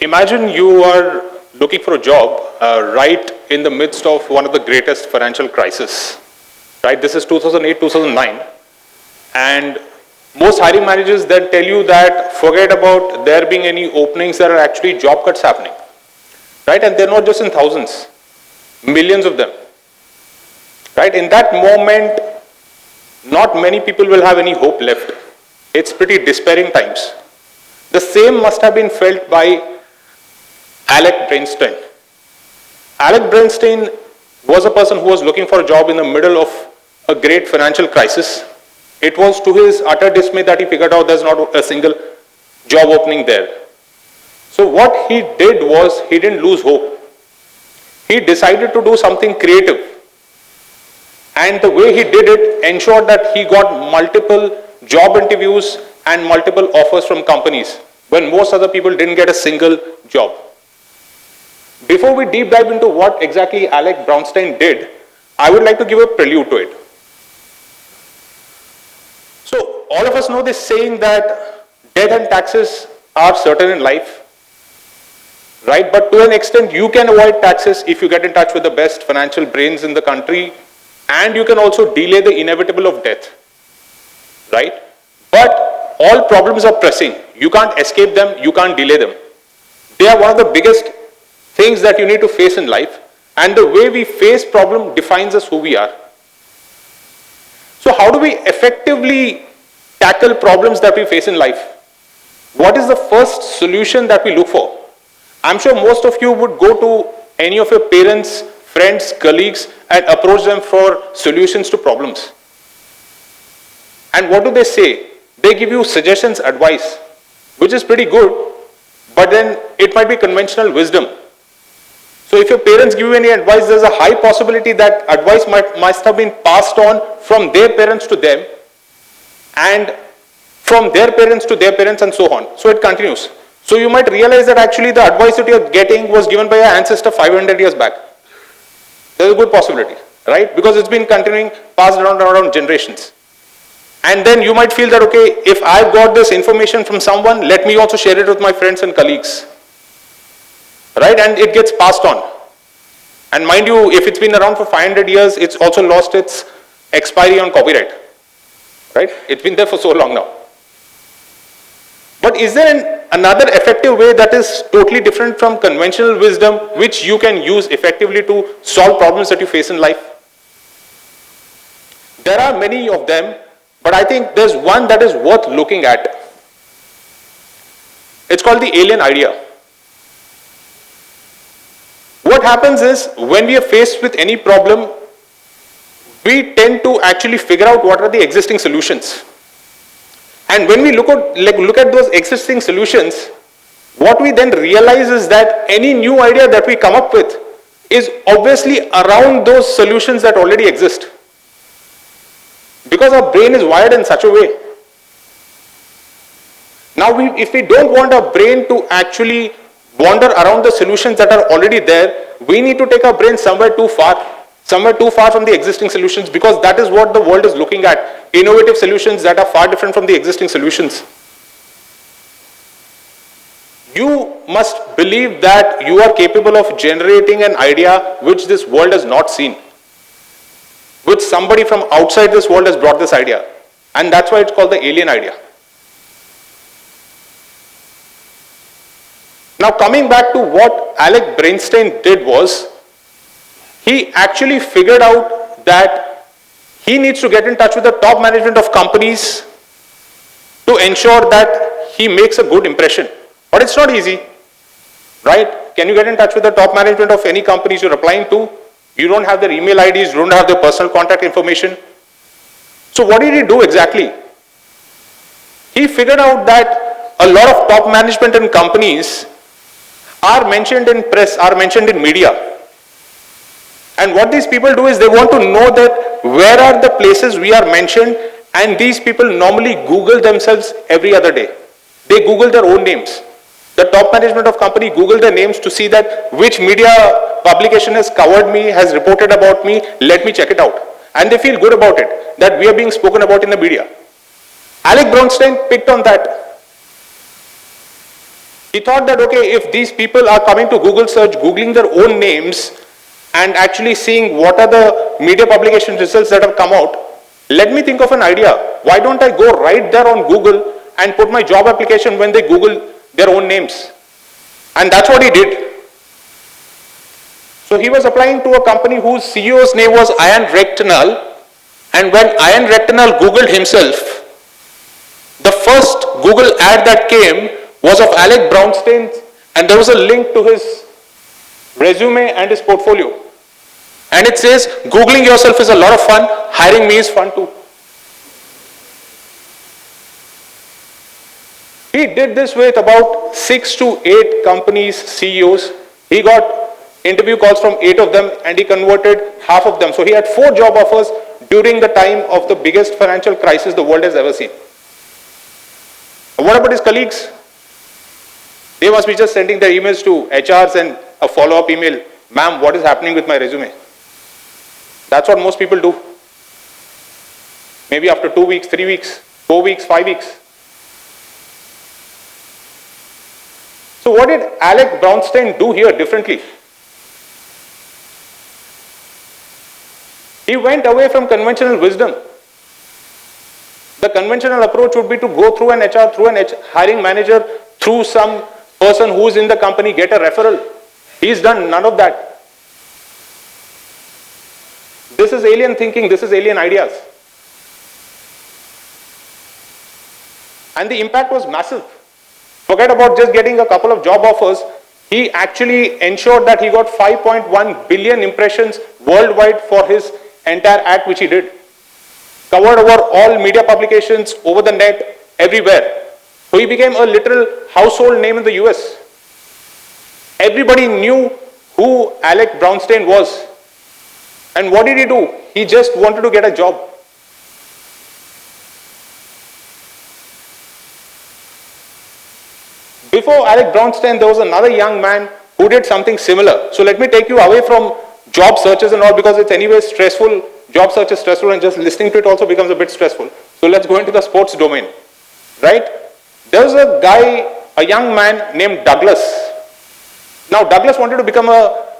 Imagine you are looking for a job right in the midst of one of the greatest financial crises. Right? This is 2008, 2009. And most hiring managers then tell you that forget about there being any openings, there are actually job cuts happening. Right? And they're not just in thousands, millions of them. Right? In that moment, not many people will have any hope left. It's pretty despairing times. The same must have been felt by Alec Brownstein. Alec Brownstein was a person who was looking for a job in the middle of a great financial crisis. It was to his utter dismay that he figured out there's not a single job opening there. So what he did was, he didn't lose hope. He decided to do something creative. And the way he did it ensured that he got multiple job interviews and multiple offers from companies when most other people didn't get a single job. Before we deep dive into what exactly Alec Brownstein did, I would like to give a prelude to it. So all of us know this saying that death and taxes are certain in life, right? But to an extent, you can avoid taxes if you get in touch with the best financial brains in the country, and you can also delay the inevitable of death, right? But all problems are pressing. You can't escape them, you can't delay them. They are one of the biggest things that you need to face in life, and the way we face problem defines us who we are. So how do we effectively tackle problems that we face in life? What is the first solution that we look for? I'm sure most of you would go to any of your parents, friends, colleagues, and approach them for solutions to problems. And what do they say? They give you suggestions, advice, which is pretty good, but then it might be conventional wisdom. So if your parents give you any advice, there's a high possibility that advice must have been passed on from their parents to them, and from their parents to their parents, and so on. So it continues. So you might realize that actually the advice that you're getting was given by your ancestor 500 years back. There's a good possibility, right? Because it's been continuing, passed around generations. And then you might feel that, okay, if I've got this information from someone, let me also share it with my friends and colleagues. Right? And it gets passed on. And mind you, if it's been around for 500 years, it's also lost its expiry on copyright. Right? It's been there for so long now. But is there another effective way that is totally different from conventional wisdom, which you can use effectively to solve problems that you face in life? There are many of them, but I think there's one that is worth looking at. It's called the alien idea. What happens is, when we are faced with any problem, we tend to actually figure out what are the existing solutions. And when we look at those existing solutions, what we then realize is that any new idea that we come up with is obviously around those solutions that already exist. Because our brain is wired in such a way. Now, if we don't want our brain to actually wander around the solutions that are already there, we need to take our brain somewhere too far from the existing solutions, because that is what the world is looking at. Innovative solutions that are far different from the existing solutions. You must believe that you are capable of generating an idea which this world has not seen, which somebody from outside this world has brought this idea. And that's why it's called the alien idea. Now, coming back to what Alec Brownstein did was, he actually figured out that he needs to get in touch with the top management of companies to ensure that he makes a good impression. But it's not easy, right? Can you get in touch with the top management of any companies you're applying to? You don't have their email IDs, you don't have their personal contact information. So what did he do exactly? He figured out that a lot of top management in companies are mentioned in press, are mentioned in media. And what these people do is they want to know that where are the places we are mentioned, and these people normally Google themselves every other day. They Google their own names. The top management of company Google their names to see that which media publication has covered me, has reported about me, let me check it out. And they feel good about it, that we are being spoken about in the media. Alec Brownstein picked on that. He thought that, okay, if these people are coming to Google search, Googling their own names and actually seeing what are the media publication results that have come out, let me think of an idea. Why don't I go right there on Google and put my job application when they Google their own names? And that's what he did. So he was applying to a company whose CEO's name was Ian Rectenal, and when Ian Rectenal Googled himself, the first Google ad that came was of Alec Brownstein, and there was a link to his resume and his portfolio. And it says, Googling yourself is a lot of fun, hiring me is fun too. He did this with about 6 to 8 companies' CEOs. He got interview calls from 8 of them and he converted half of them. So he had 4 job offers during the time of the biggest financial crisis the world has ever seen. And what about his colleagues? They must be just sending their emails to HRs and a follow-up email. Ma'am, what is happening with my resume? That's what most people do. Maybe after 2 weeks, 3 weeks, 4 weeks, 5 weeks. So what did Alec Brownstein do here differently? He went away from conventional wisdom. The conventional approach would be to go through an HR, through an hiring manager, through some person who's in the company, get a referral. He's done none of that. This is alien thinking, this is alien ideas. And the impact was massive. Forget about just getting a couple of job offers. He actually ensured that he got 5.1 billion impressions worldwide for his entire ad which he did. Covered over all media publications, over the net, everywhere. So he became a literal household name in the US. Everybody knew who Alec Brownstein was. And what did he do? He just wanted to get a job. Before Alec Brownstein, there was another young man who did something similar. So let me take you away from job searches and all, because it's anyway stressful. Job search is stressful and just listening to it also becomes a bit stressful. So let's go into the sports domain, right? There was a guy, a young man named Douglas. Now Douglas wanted to become a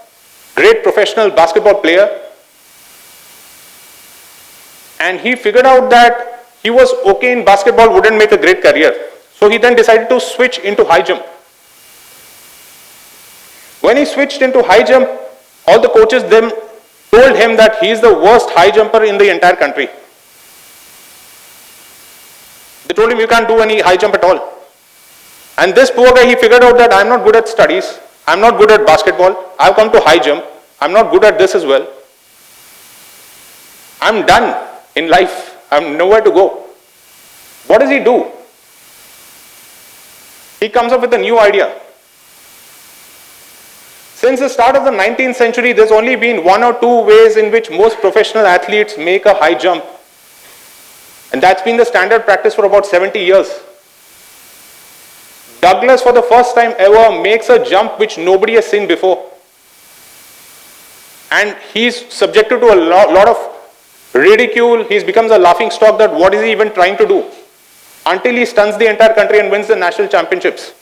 great professional basketball player. And he figured out that he was okay in basketball, wouldn't make a great career. So he then decided to switch into high jump. When he switched into high jump, all the coaches then told him that he is the worst high jumper in the entire country. They told him you can't do any high jump at all. And this poor guy, he figured out that I'm not good at studies, I'm not good at basketball, I've come to high jump, I'm not good at this as well. I'm done in life, I'm nowhere to go. What does he do? He comes up with a new idea. Since the start of the 19th century, there's only been 1 or 2 ways in which most professional athletes make a high jump. And that's been the standard practice for about 70 years. Douglas, for the first time ever, makes a jump which nobody has seen before. And he's subjected to a lot of ridicule. He becomes a laughing stock that what is he even trying to do? Until he stuns the entire country and wins the national championships.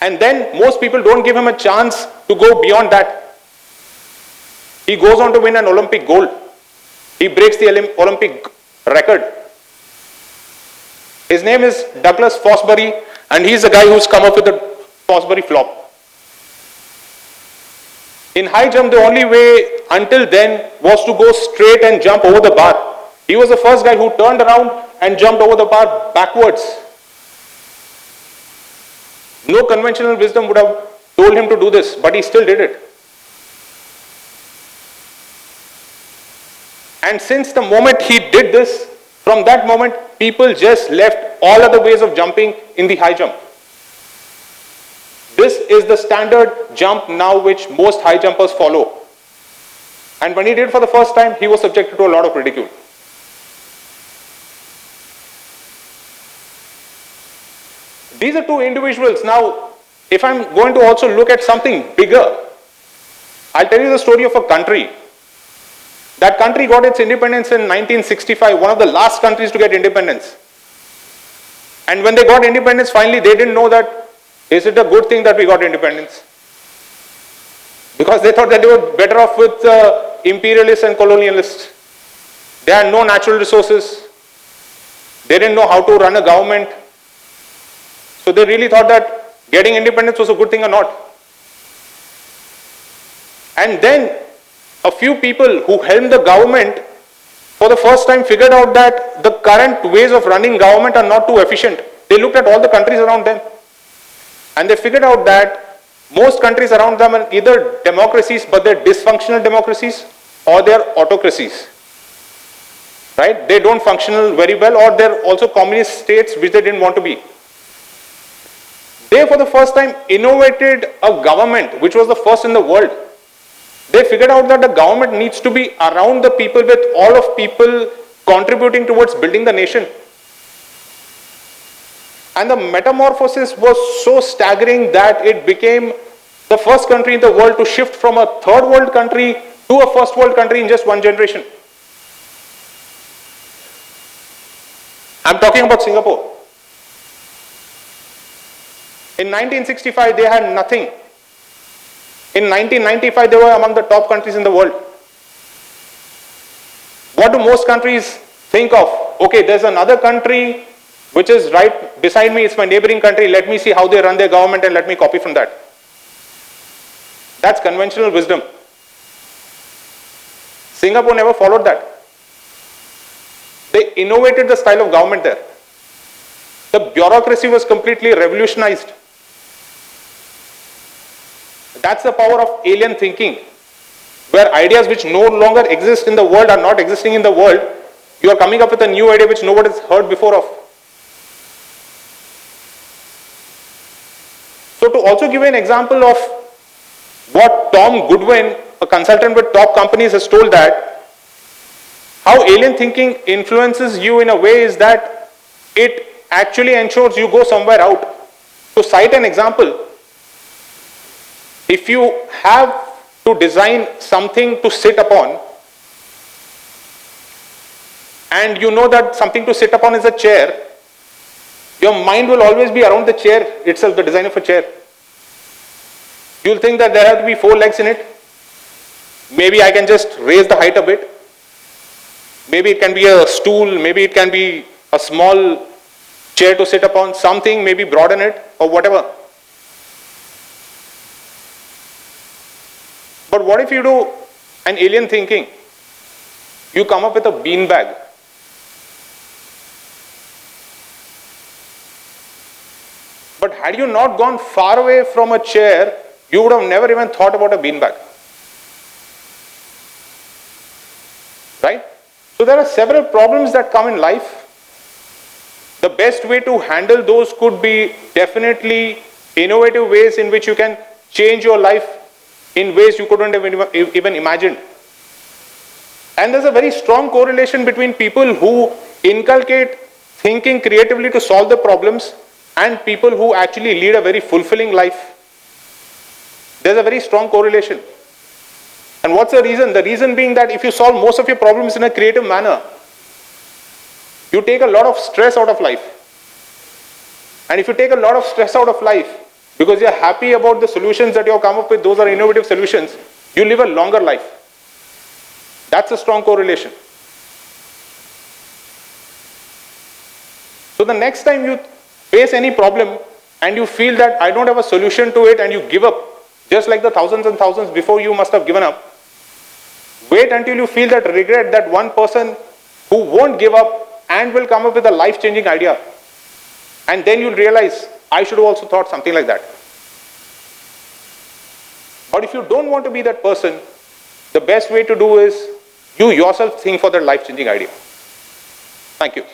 And then most people don't give him a chance to go beyond that. He goes on to win an Olympic gold. He breaks the Olympic record. His name is Douglas Fosbury, and he's the guy who's come up with the Fosbury flop. In high jump, the only way until then was to go straight and jump over the bar. He was the first guy who turned around and jumped over the bar backwards. No conventional wisdom would have told him to do this, but he still did it. And since the moment he did this, from that moment, people just left all other ways of jumping in the high jump. This is the standard jump now which most high jumpers follow. And when he did it for the first time, he was subjected to a lot of ridicule. These are 2 individuals. Now, if I'm going to also look at something bigger, I'll tell you the story of a country. That country got its independence in 1965, one of the last countries to get independence. And when they got independence, finally, they didn't know that, is it a good thing that we got independence? Because they thought that they were better off with imperialists and colonialists. They had no natural resources. They didn't know how to run a government. So they really thought that getting independence was a good thing or not. And then a few people who helmed the government for the first time figured out that the current ways of running government are not too efficient. They looked at all the countries around them and they figured out that most countries around them are either democracies, but they're dysfunctional democracies, or they're autocracies. Right? They don't function very well, or they're also communist states which they didn't want to be. They, for the first time, innovated a government which was the first in the world. They figured out that the government needs to be around the people, with all of people contributing towards building the nation. And the metamorphosis was so staggering that it became the first country in the world to shift from a third world country to a first world country in just one generation. I'm talking about Singapore. In 1965, they had nothing. In 1995, they were among the top countries in the world. What do most countries think of? Okay, there's another country which is right beside me, it's my neighboring country, let me see how they run their government and let me copy from that. That's conventional wisdom. Singapore never followed that. They innovated the style of government there. The bureaucracy was completely revolutionized. That's the power of alien thinking, where ideas which no longer exist in the world are not existing in the world. You are coming up with a new idea which nobody has heard before of. So to also give you an example of what Tom Goodwin, a consultant with top companies, has told, that how alien thinking influences you in a way is that it actually ensures you go somewhere out. To cite an example, if you have to design something to sit upon, and you know that something to sit upon is a chair, your mind will always be around the chair itself, the design of a chair. You'll think that there have to be 4 legs in it. Maybe I can just raise the height a bit. Maybe it can be a stool, maybe it can be a small chair to sit upon, something, maybe broaden it or whatever. But what if you do an alien thinking? You come up with a beanbag. But had you not gone far away from a chair, you would have never even thought about a beanbag. Right? So there are several problems that come in life. The best way to handle those could be definitely innovative ways in which you can change your life in ways you couldn't have even imagined. And there's a very strong correlation between people who inculcate thinking creatively to solve the problems and people who actually lead a very fulfilling life. There's a very strong correlation. And what's the reason? The reason being that if you solve most of your problems in a creative manner, you take a lot of stress out of life. And if you take a lot of stress out of life, because you're happy about the solutions that you have come up with, those are innovative solutions, you live a longer life. That's a strong correlation. So the next time you face any problem and you feel that I don't have a solution to it and you give up, just like the thousands and thousands before you must have given up, wait until you feel that regret, that one person who won't give up and will come up with a life-changing idea. And then you'll realize, I should have also thought something like that. But if you don't want to be that person, the best way to do is you yourself think for that life-changing idea. Thank you.